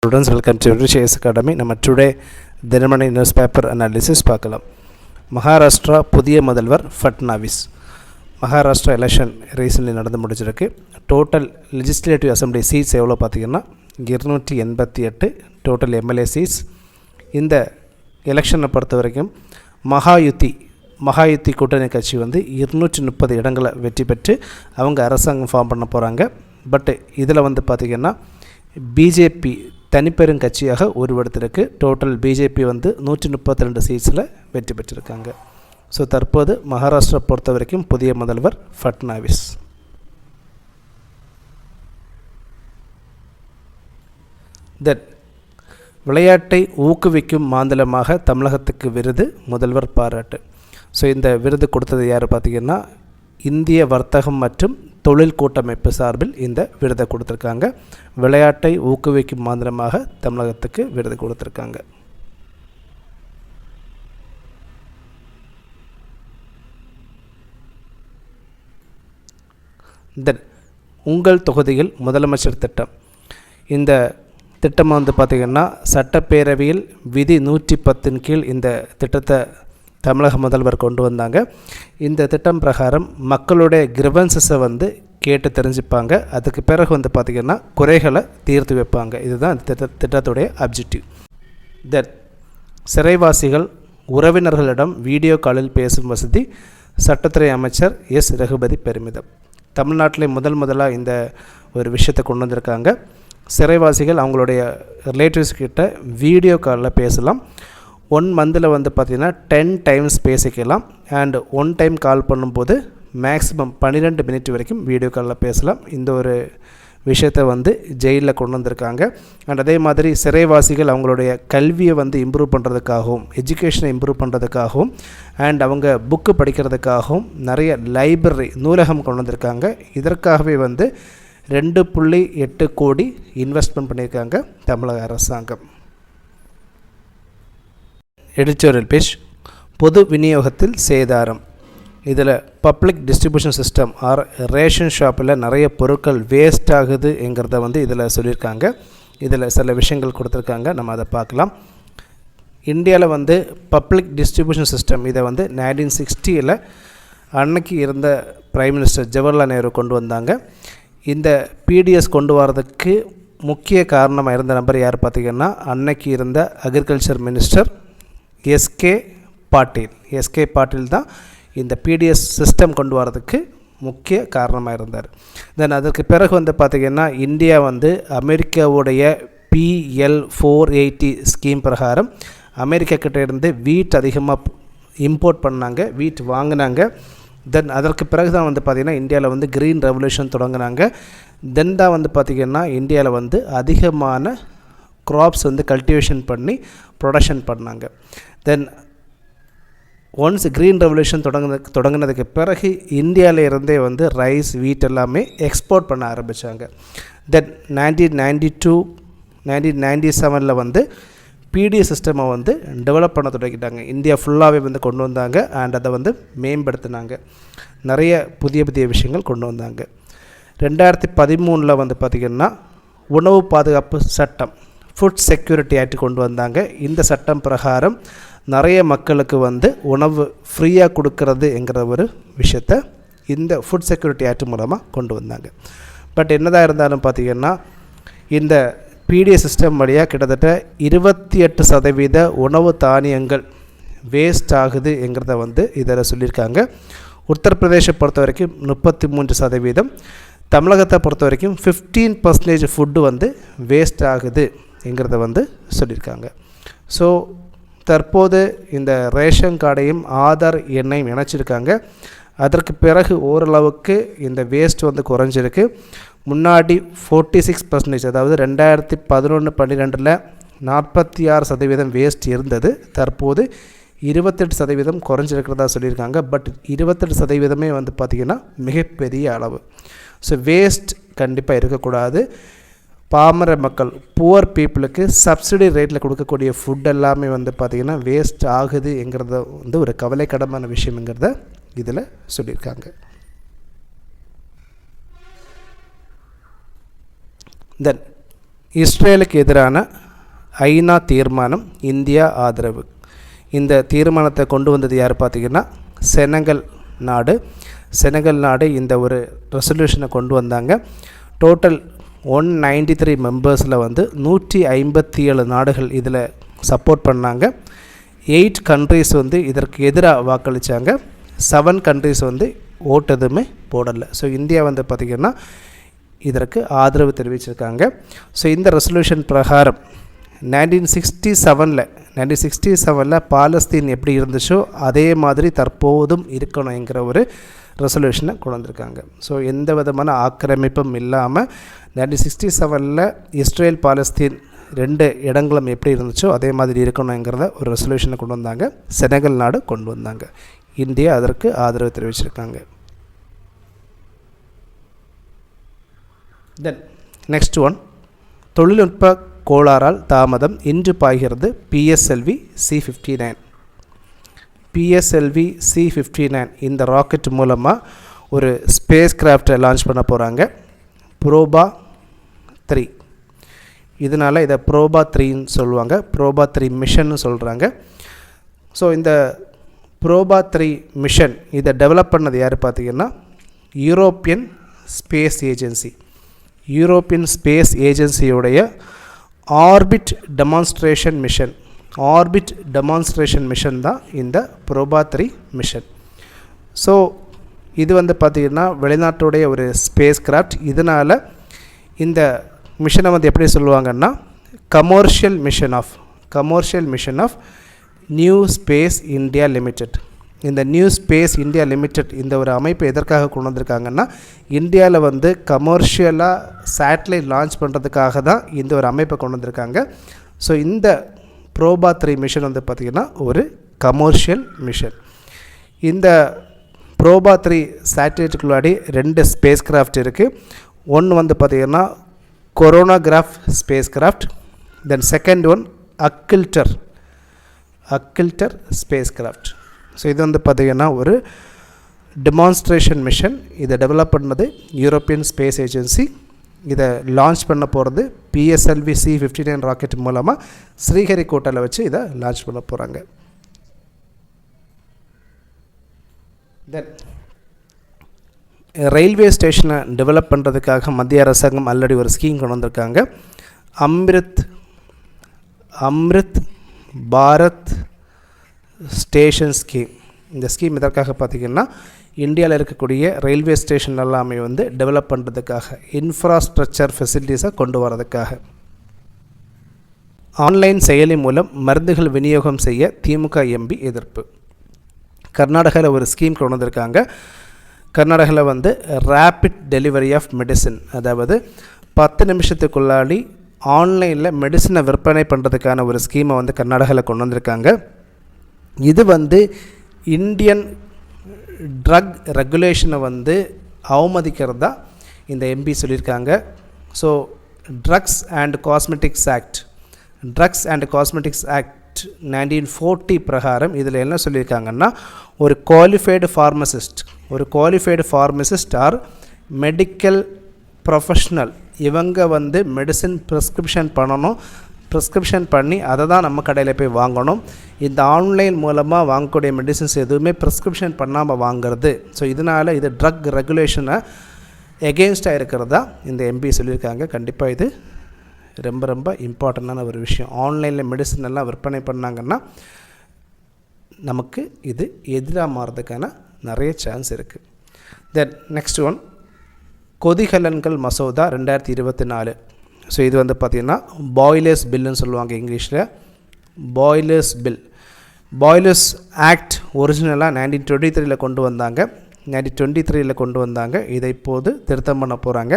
Students, welcome to Rishi Academy. நம்ம today Dinamani news paper analysis பார்க்கலாம். மகாராஷ்டிரா புதிய முதல்வர் ஃபட்னாவிஸ். மகாராஷ்டிரா எலெக்ஷன் ரீசன்ட்லி நடந்து முடிஞ்சிருக்கு. டோட்டல் லெஜிஸ்லேட்டிவ் அசம்பிளி சீட்ஸ் எவ்வளோ பார்த்தீங்கன்னா 288 டோட்டல் எம்எல்ஏ சீட்ஸ். இந்த எலெக்ஷனை பொறுத்த வரைக்கும் மகாயுத்தி கூட்டணி கட்சி 230 இடங்களை வெற்றி பெற்று அவங்க அரசாங்கம் ஃபார்ம் பண்ண போகிறாங்க. பட் இதில் பார்த்திங்கன்னா பிஜேபி தனிப்பெரும் கட்சியாக உருவெடுத்திருக்கு. டோட்டல் பிஜேபி 132 சீட்ஸில் வெற்றி பெற்றிருக்காங்க. ஸோ தற்போது மகாராஷ்டிரா பொறுத்த வரைக்கும் புதிய முதல்வர் ஃபட்னாவிஸ். விளையாட்டை ஊக்குவிக்கும் மாநிலமாக தமிழகத்துக்கு விருது, முதல்வர் பாராட்டு. ஸோ இந்த விருது கொடுத்தது யார் பார்த்திங்கன்னா இந்திய வர்த்தகம் மற்றும் தொழில் கூட்டமைப்பு சார்பில் இந்த விருதை கொடுத்துருக்காங்க. விளையாட்டை ஊக்குவிக்கும் மாநிலமாக தமிழகத்துக்கு விருது கொடுத்துருக்காங்க. தென் உங்கள் தொகுதியில் முதலமைச்சர் திட்டம். இந்த திட்டம் பார்த்திங்கன்னா சட்டப்பேரவையில் விதி 110 கீழ் இந்த திட்டத்தை தமிழக முதல்வர் கொண்டு வந்தாங்க. இந்த திட்டம் பிரகாரம் மக்களுடைய கிரிவன்சஸை கேட்டு தெரிஞ்சுப்பாங்க. அதுக்கு பிறகு பார்த்திங்கன்னா குறைகளை தீர்த்து வைப்பாங்க. இதுதான் இந்த திட்டத்துடைய அப்ஜெக்டிவ். தென் சிறைவாசிகள் உறவினர்களிடம் வீடியோ காலில் பேசும் வசதி, சட்டத்துறை அமைச்சர் எஸ் ரகுபதி பெருமிதம். தமிழ்நாட்டிலே முதலாக இந்த ஒரு விஷயத்தை கொண்டு வந்திருக்காங்க. சிறைவாசிகள் அவங்களுடைய ரிலேட்டிவ்ஸ் கிட்ட வீடியோ காலில் பேசலாம். 1 மந்தில் பார்த்திங்கன்னா 10 டைம்ஸ் பேசிக்கலாம். அண்ட் 1 டைம் கால் பண்ணும்போது மேக்ஸிமம் 12 மினிட் வரைக்கும் வீடியோ காலில் பேசலாம். இந்த ஒரு விஷயத்தை ஜெயிலில் கொண்டு வந்திருக்காங்க. அண்ட் அதே மாதிரி சிறைவாசிகள் அவங்களுடைய கல்வியை இம்ப்ரூவ் பண்ணுறதுக்காகவும், எஜுகேஷனை இம்ப்ரூவ் பண்ணுறதுக்காகவும், அண்ட் அவங்க புக்கு படிக்கிறதுக்காகவும் நிறைய லைப்ரரி நூலகம் கொண்டு வந்திருக்காங்க. இதற்காகவே 2.8 கோடி இன்வெஸ்ட்மெண்ட் பண்ணியிருக்காங்க தமிழக அரசாங்கம். Editorial page. பொது விநியோகத்தில் சேதாரம். இதில் public distribution system or ration ஷாப்பில் நிறைய பொருட்கள் வேஸ்ட் ஆகுதுங்கிறத இதில் சொல்லியிருக்காங்க. இதில் சில விஷயங்கள் கொடுத்துருக்காங்க, நம்ம அதை பார்க்கலாம். இந்தியாவில் பப்ளிக் டிஸ்ட்ரிபியூஷன் சிஸ்டம் இதை 1960 அன்னைக்கு இருந்த பிரைம் மினிஸ்டர் ஜவஹர்லால் நேரு கொண்டு வந்தாங்க. இந்த பிடிஎஸ் கொண்டு வரதுக்கு முக்கிய காரணமாக இருந்த நபர் யார் பார்த்திங்கன்னா அன்னைக்கு இருந்த அக்ரிகல்ச்சர் மினிஸ்டர் எஸ்கே பாட்டீல் தான் இந்த பிடிஎஸ் சிஸ்டம் கொண்டு வரதுக்கு முக்கிய காரணமாக இருந்தார். தென் அதற்கு பிறகு பார்த்திங்கன்னா இந்தியா அமெரிக்காவுடைய PL480 ஸ்கீம் பிரகாரம் அமெரிக்கா கிட்டே இருந்து வீட் அதிகமாக இம்போர்ட் பண்ணாங்க, வீட் வாங்கினாங்க. தென் அதற்கு பிறகு தான் பார்த்திங்கன்னா இந்தியாவில் க்ரீன் ரெவல்யூஷன் தொடங்கினாங்க. தென் தான் பார்த்திங்கன்னா இந்தியாவில் அதிகமான க்ராப்ஸ் கல்டிவேஷன் பண்ணி ப்ரொடக்ஷன் பண்ணாங்க. தென் ஒன்ஸ் க்ரீன் ரெவல்யூஷன் தொடங்கினதுக்கு பிறகு இந்தியாவில் இருந்தே ரைஸ், வீட் எல்லாமே எக்ஸ்போர்ட் பண்ண ஆரம்பித்தாங்க. தென் 1997 பிடிஎஸ் சிஸ்டமை டெவலப் பண்ண தொடங்கிட்டாங்க. இந்தியா ஃபுல்லாகவே கொண்டு வந்தாங்க. அண்ட் அதை மேம்படுத்தினாங்க. நிறைய புதிய விஷயங்கள் கொண்டு வந்தாங்க. 2013 பார்த்திங்கன்னா உணவு பாதுகாப்பு சட்டம், ஃபுட் செக்யூரிட்டி ஆக்ட் கொண்டு வந்தாங்க. இந்த சட்டம் பிரகாரம் நிறைய மக்களுக்கு உணவு ஃப்ரீயாக கொடுக்கறதுங்கிற ஒரு விஷயத்தை இந்த ஃபுட் செக்யூரிட்டி ஆக்ட் மூலமாக கொண்டு வந்தாங்க. பட் என்னதான் இருந்தாலும் பார்த்திங்கன்னா இந்த பிடிஎஸ் சிஸ்டம் வழியாக கிட்டத்தட்ட 28% உணவு தானியங்கள் வேஸ்ட் ஆகுதுங்கிறத இதில் சொல்லியிருக்காங்க. உத்தரப்பிரதேசை பொறுத்த வரைக்கும் 33%, தமிழகத்தை பொறுத்த வரைக்கும் 15% ஃபுட்டு வேஸ்ட் ஆகுதுங்கிறத சொல்லியிருக்காங்க. ஸோ தற்போது இந்த ரேஷன் கார்டையும் ஆதார் எண்ணையும் இணைச்சிருக்காங்க. அதற்கு பிறகு ஓரளவுக்கு இந்த வேஸ்ட் குறைஞ்சிருக்கு. முன்னாடி 46%, அதாவது 2011-12 46% வேஸ்ட் இருந்தது. தற்போது 28% குறைஞ்சிருக்கிறதா சொல்லியிருக்காங்க. பட் 28% பார்த்திங்கன்னா மிகப்பெரிய அளவு. ஸோ வேஸ்ட் கண்டிப்பாக இருக்கக்கூடாது. பாமர மக்கள், புவர் பீப்புளுக்கு சப்சிடி ரேட்டில் கொடுக்கக்கூடிய ஃபுட் எல்லாமே பார்த்திங்கன்னா வேஸ்ட் ஆகுதுங்கிறத ஒரு கவலைக்கிடமான விஷயங்கிறத இதில் சொல்லியிருக்காங்க. தென் இஸ்ரேலுக்கு எதிரான ஐநா தீர்மானம், இந்தியா ஆதரவு. இந்த தீர்மானத்தை கொண்டு வந்தது யார் பார்த்திங்கன்னா செனகல் நாடு. செனகல் நாடு இந்த ஒரு ரெசல்யூஷனை கொண்டு வந்தாங்க. டோட்டல் 193 மெம்பர்ஸில் வந்து 157 நாடுகள் இதில் சப்போர்ட் பண்ணாங்க. 8 கண்ட்ரிஸ் வந்து இதற்கு எதிராக வாக்களித்தாங்க. 7 கண்ட்ரிஸ் வந்து ஓட்டு எதுவுமே போடலை. ஸோ இந்தியா வந்து பார்த்திங்கன்னா இதற்கு ஆதரவு தெரிவிச்சிருக்காங்க. ஸோ இந்த ரெசல்யூஷன் பிரகாரம் 1967 பாலஸ்தீன் எப்படி இருந்துச்சோ அதே மாதிரி தற்போதும் இருக்கணுங்கிற ஒரு ரெசல்யூஷனை கொண்டு வந்திருக்காங்க. ஸோ எந்த விதமான ஆக்கிரமிப்பும் இல்லாமல் 1967 இஸ்ரேல் பாலஸ்தீன் 2 இடங்களும் எப்படி இருந்துச்சோ அதே மாதிரி இருக்கணுங்கிறத ஒரு ரெசல்யூஷனை கொண்டு வந்தாங்க. செனகல் நாடு கொண்டு வந்தாங்க. இந்தியா அதற்கு ஆதரவு தெரிவிச்சிருக்காங்க. தென் நெக்ஸ்ட் ஒன், தொழில்நுட்ப கோளாறால் தாமதம், இன்று பாய்கிறது PSLV C-59. PSLV C-59 இந்த ராக்கெட் மூலமாக ஒரு ஸ்பேஸ் கிராஃப்டை லான்ச் பண்ண போகிறாங்க, ப்ரோபா 3. இதனால் இதை ப்ரோபா 3ன்னு சொல்லுவாங்க, ப்ரோபா 3 மிஷன்னு சொல்கிறாங்க. ஸோ இந்த ப்ரோபா 3 மிஷன் இதை டெவலப் பண்ணது யார் பார்த்திங்கன்னா European space agency. European space ஏஜென்சியோடைய ஆர்பிட் டெமான்ஸ்ட்ரேஷன் மிஷன் தான் இந்த ப்ரோபா 3 மிஷன். ஸோ இது வந்து பார்த்திங்கன்னா வெளிநாட்டுடைய ஒரு ஸ்பேஸ் கிராஃப்ட். இதனால் இந்த மிஷனை வந்து எப்படி சொல்லுவாங்கன்னா commercial mission of new space India limited. இந்த நியூ ஸ்பேஸ் இந்தியா லிமிடெட் இந்த ஒரு அமைப்பை எதற்காக கொண்டு வந்திருக்காங்கன்னா இந்தியாவில் வந்து கமர்ஷியலாக சேட்டலைட் லான்ச் பண்ணுறதுக்காக தான் இந்த ஒரு அமைப்பை கொண்டு வந்திருக்காங்க. ஸோ இந்த ப்ரோபா 3 மிஷன் வந்து பார்த்திங்கன்னா ஒரு கமர்ஷியல் மிஷன். இந்த ப்ரோபா 3 சேட்டலைட்டுக்குள்ளாடி 2 ஸ்பேஸ் கிராஃப்ட் இருக்குது. ஒன்று வந்து பார்த்திங்கன்னா coronagraph spacecraft, then second one occulter spacecraft. So இது வந்து பார்த்திங்கன்னா ஒரு டெமான்ஸ்ட்ரேஷன் மிஷன். இதை டெவலப் பண்ணது யூரோப்பியன் ஸ்பேஸ் ஏஜென்சி. இதை லான்ச் பண்ண போகிறது PSLV C-59 ராக்கெட் மூலமாக ஸ்ரீஹரிகோட்டாவில் வச்சு இதை லான்ச் பண்ண போகிறாங்க. தென் ரயில்வே ஸ்டேஷனை டெவலப் பண்ணுறதுக்காக மத்திய அரசாங்கம் ஆல்ரெடி ஒரு ஸ்கீம் கொண்டு வந்திருக்காங்க, அம்ரித் பாரத் ஸ்டேஷன் ஸ்கீம். இந்த ஸ்கீம் எதற்காக பார்த்திங்கன்னா இந்தியாவில் இருக்கக்கூடிய ரயில்வே ஸ்டேஷன் எல்லாமே வந்து டெவலப் பண்ணுறதுக்காக, இன்ஃப்ராஸ்ட்ரக்சர் ஃபெசிலிட்டிஸை கொண்டு வரதுக்காக. ஆன்லைன் செயலி மூலம் மருந்துகள் விநியோகம் செய்ய திமுக MP எதிர்ப்பு. கர்நாடகாவில் ஒரு ஸ்கீம் கொண்டு வந்திருக்காங்க. கர்நாடகாவில் வந்து ரேபிட் டெலிவரி ஆஃப் மெடிசன், அதாவது 10 நிமிஷத்துக்குள்ளாடி ஆன்லைனில் மெடிசனை விற்பனை பண்ணுறதுக்கான ஒரு ஸ்கீமை வந்து கர்நாடகாவில் கொண்டு வந்திருக்காங்க. இது வந்து இந்தியன் ட்ரக் ரெகுலேஷனை வந்து அவமதிக்கிறதா இந்த MP சொல்லியிருக்காங்க. So drugs and cosmetics act 1940 பிரகாரம் இதில் என்ன சொல்லியிருக்காங்கன்னா ஒரு qualified pharmacist or medical professional இவங்க வந்து மெடிசின் ப்ரிஸ்கிரிப்ஷன் பண்ணி அதை தான் நம்ம கடையில் போய் வாங்கணும். இந்த ஆன்லைன் மூலமாக வாங்கக்கூடிய மெடிசின்ஸ் எதுவுமே ப்ரிஸ்கிரிப்ஷன் பண்ணாமல் வாங்கிறது. ஸோ இதனால் இது ட்ரக் ரெகுலேஷனை எகெயின்ஸ்டாக இருக்கிறதா இந்த MP சொல்லியிருக்காங்க. கண்டிப்பாக இது ரொம்ப ரொம்ப இம்பார்ட்டண்டான ஒரு விஷயம். ஆன்லைனில் மெடிசன் எல்லாம் விற்பனை பண்ணாங்கன்னா நமக்கு இது எதிராக மாறதுக்கான நிறைய சான்ஸ் இருக்குது. தென் நெக்ஸ்ட் ஒன், கொதிகலன்கள் மசோதா 2024. ஸோ இது வந்து பார்த்திங்கன்னா பாய்லர்ஸ் பில்லுன்னு சொல்லுவாங்க இங்கிலீஷில். பாய்லர்ஸ் ஆக்ட் ஒரிஜினலாக 1923 கொண்டு வந்தாங்க. இதை இப்போது திருத்தம் பண்ண போகிறாங்க.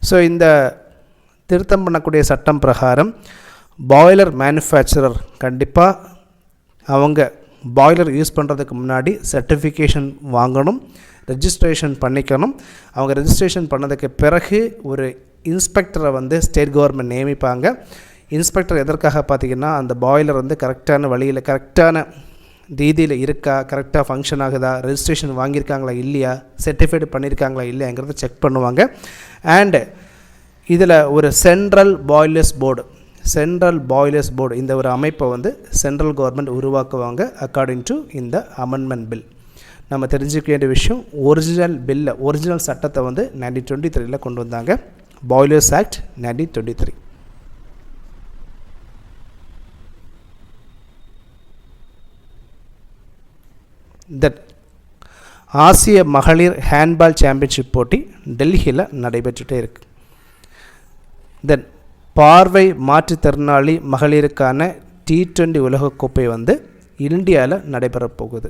ஸோ இந்த திருத்தம் பண்ணக்கூடிய சட்டம் பிரகாரம் பாய்லர் மேனுஃபேக்சரர் கண்டிப்பாக அவங்க பாய்லர் யூஸ் பண்ணுறதுக்கு முன்னாடி சர்டிஃபிகேஷன் வாங்கணும், ரெஜிஸ்ட்ரேஷன் பண்ணிக்கணும். அவங்க ரெஜிஸ்ட்ரேஷன் பண்ணதுக்கு பிறகு ஒரு இன்ஸ்பெக்டரை வந்து ஸ்டேட் கவர்மெண்ட் நியமிப்பாங்க. இன்ஸ்பெக்டர் எதற்காக பார்த்திங்கன்னா அந்த பாய்லர் வந்து கரெக்டான வழியில் கரெக்டான ரீதியில் இருக்கா, கரெக்டாக ஃபங்க்ஷன் ஆகுதா, ரெஜிஸ்ட்ரேஷன் வாங்கியிருக்காங்களா இல்லையா, சர்டிஃபைடு பண்ணியிருக்காங்களா இல்லையாங்கிறத செக் பண்ணுவாங்க. அண்டு இதில் ஒரு சென்ட்ரல் பாய்லர்ஸ் போர்டு இந்த ஒரு அமைப்பை வந்து சென்ட்ரல் கவர்மெண்ட் உருவாக்குவாங்க அக்கார்டிங் டு இந்த அமெண்ட்மெண்ட் பில். நம்ம தெரிஞ்சுக்க வேண்டிய விஷயம், ஒரிஜினல் சட்டத்தை வந்து 1923 கொண்டு வந்தாங்க, பாய்லர்ஸ் ஆக்ட் 1923. ஆசிய மகளிர் ஹேண்ட்பால் சாம்பியன்ஷிப் போட்டி டெல்லியில் நடைபெற்றுட்டே இருக்கு. தென் பார்வை மாற்றுத்திறனாளி மகளிருக்கான T20 உலகக்கோப்பை வந்து இந்தியாவில் நடைபெற போகுது.